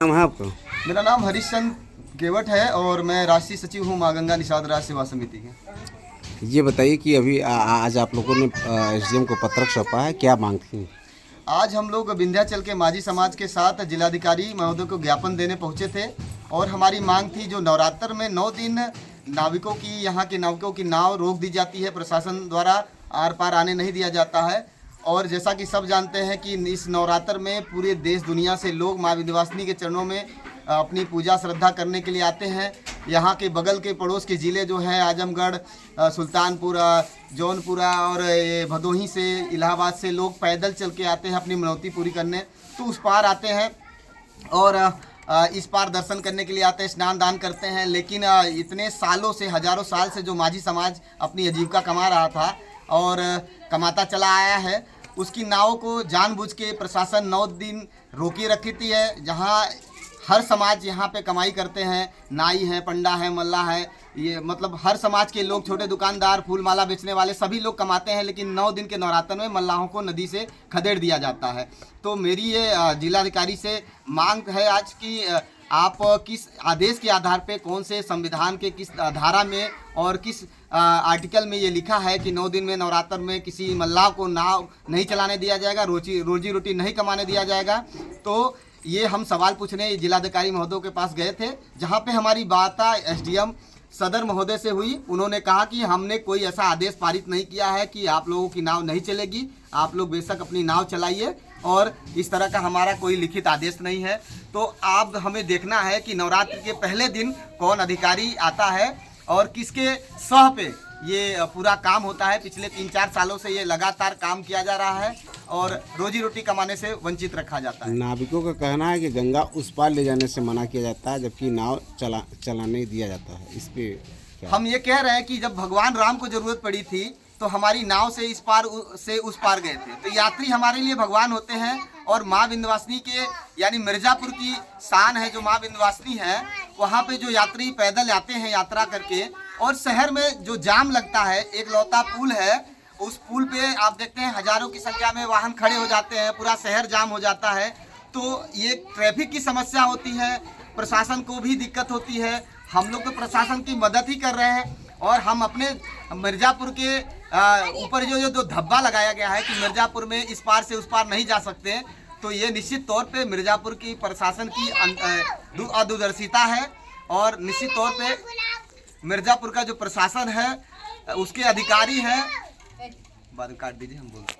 नाम है आपका? मेरा नाम हरीशचंद केवट है और मैं राष्ट्रीय सचिव हूँ माँ गंगा निषाद राज्य सेवा समिति के। ये बताइए कि अभी आज आप लोगों ने एसडीएम को पत्रक सौंपा है, क्या मांग थी? आज हम लोग विंध्याचल के माझी समाज के साथ जिलाधिकारी महोदय को ज्ञापन देने पहुँचे थे और हमारी मांग थी जो नवरात्र में 9 दिन नाविकों की यहाँ के नाविकों की नाव रोक दी जाती है, प्रशासन द्वारा आर पार आने नहीं दिया जाता है। और जैसा कि सब जानते हैं कि इस नवरात्र में पूरे देश दुनिया से लोग माँ विंध्यवासिनी के चरणों में अपनी पूजा श्रद्धा करने के लिए आते हैं। यहाँ के बगल के पड़ोस के ज़िले जो हैं आजमगढ़, सुल्तानपुर, जौनपुर और भदोही से, इलाहाबाद से लोग पैदल चल के आते हैं अपनी मनौती पूरी करने। तो उस पार आते हैं और इस पार दर्शन करने के लिए आते हैं, स्नान दान करते हैं। लेकिन इतने सालों से, हजारों साल से जो माझी समाज अपनी आजीविका कमा रहा था और कमाता चला आया है, उसकी नाव को जानबूझ के प्रशासन 9 दिन रोकी रखी है। जहां हर समाज यहाँ पे कमाई करते हैं, नाई है, पंडा है, मल्ला है, ये मतलब हर समाज के लोग, छोटे दुकानदार, फूल माला बेचने वाले सभी लोग कमाते हैं। लेकिन 9 दिन के नवरात्र में मल्लाहों को नदी से खदेड़ दिया जाता है। तो मेरी ये जिलाधिकारी से मांग है आज कि आप किस आदेश के आधार पे, कौन से संविधान के किस धारा में और किस आर्टिकल में ये लिखा है कि 9 दिन में नवरात्र में किसी मल्लाह को नाव नहीं चलाने दिया जाएगा, रोजी रोटी नहीं कमाने दिया जाएगा। तो ये हम सवाल पूछने जिलाधिकारी महोदय के पास गए थे, जहाँ पे हमारी बात एसडीएम सदर महोदय से हुई। उन्होंने कहा कि हमने कोई ऐसा आदेश पारित नहीं किया है कि आप लोगों की नाव नहीं चलेगी, आप लोग बेशक अपनी नाव चलाइए, और इस तरह का हमारा कोई लिखित आदेश नहीं है। तो आप हमें देखना है कि नवरात्र के पहले दिन कौन अधिकारी आता है और किसके सह पे ये पूरा काम होता है। पिछले 3-4 सालों से ये लगातार काम किया जा रहा है और रोजी रोटी कमाने से वंचित रखा जाता है। नाविकों का कहना है कि गंगा उस पार ले जाने से मना किया जाता है, जबकि नाव चलाने दिया जाता है। इस पे क्या? हम ये कह रहे हैं कि जब भगवान राम को जरूरत पड़ी थी तो हमारी नाव से इस पार से उस पार गए थे। तो यात्री हमारे लिए भगवान होते हैं और माँ विंध्यवासिनी के यानी मिर्जापुर की शान है जो माँ विंध्यवासिनी है। वहाँ पे जो यात्री पैदल आते हैं यात्रा करके, और शहर में जो जाम लगता है, एक लौता पुल है, उस पुल पे आप देखते हैं हजारों की संख्या में वाहन खड़े हो जाते हैं, पूरा शहर जाम हो जाता है। तो ये ट्रैफिक की समस्या होती है, प्रशासन को भी दिक्कत होती है। हम लोग तो प्रशासन की मदद ही कर रहे हैं और हम अपने मिर्जापुर के ऊपर जो धब्बा लगाया गया है कि मिर्जापुर में इस पार से उस पार नहीं जा सकते, तो ये निश्चित तौर पे मिर्जापुर की प्रशासन की अदूरदर्शिता है। और निश्चित तौर पे मिर्जापुर का जो प्रशासन है, उसके अधिकारी हैं, बाद काट दीजिए, हम बोलते हैं।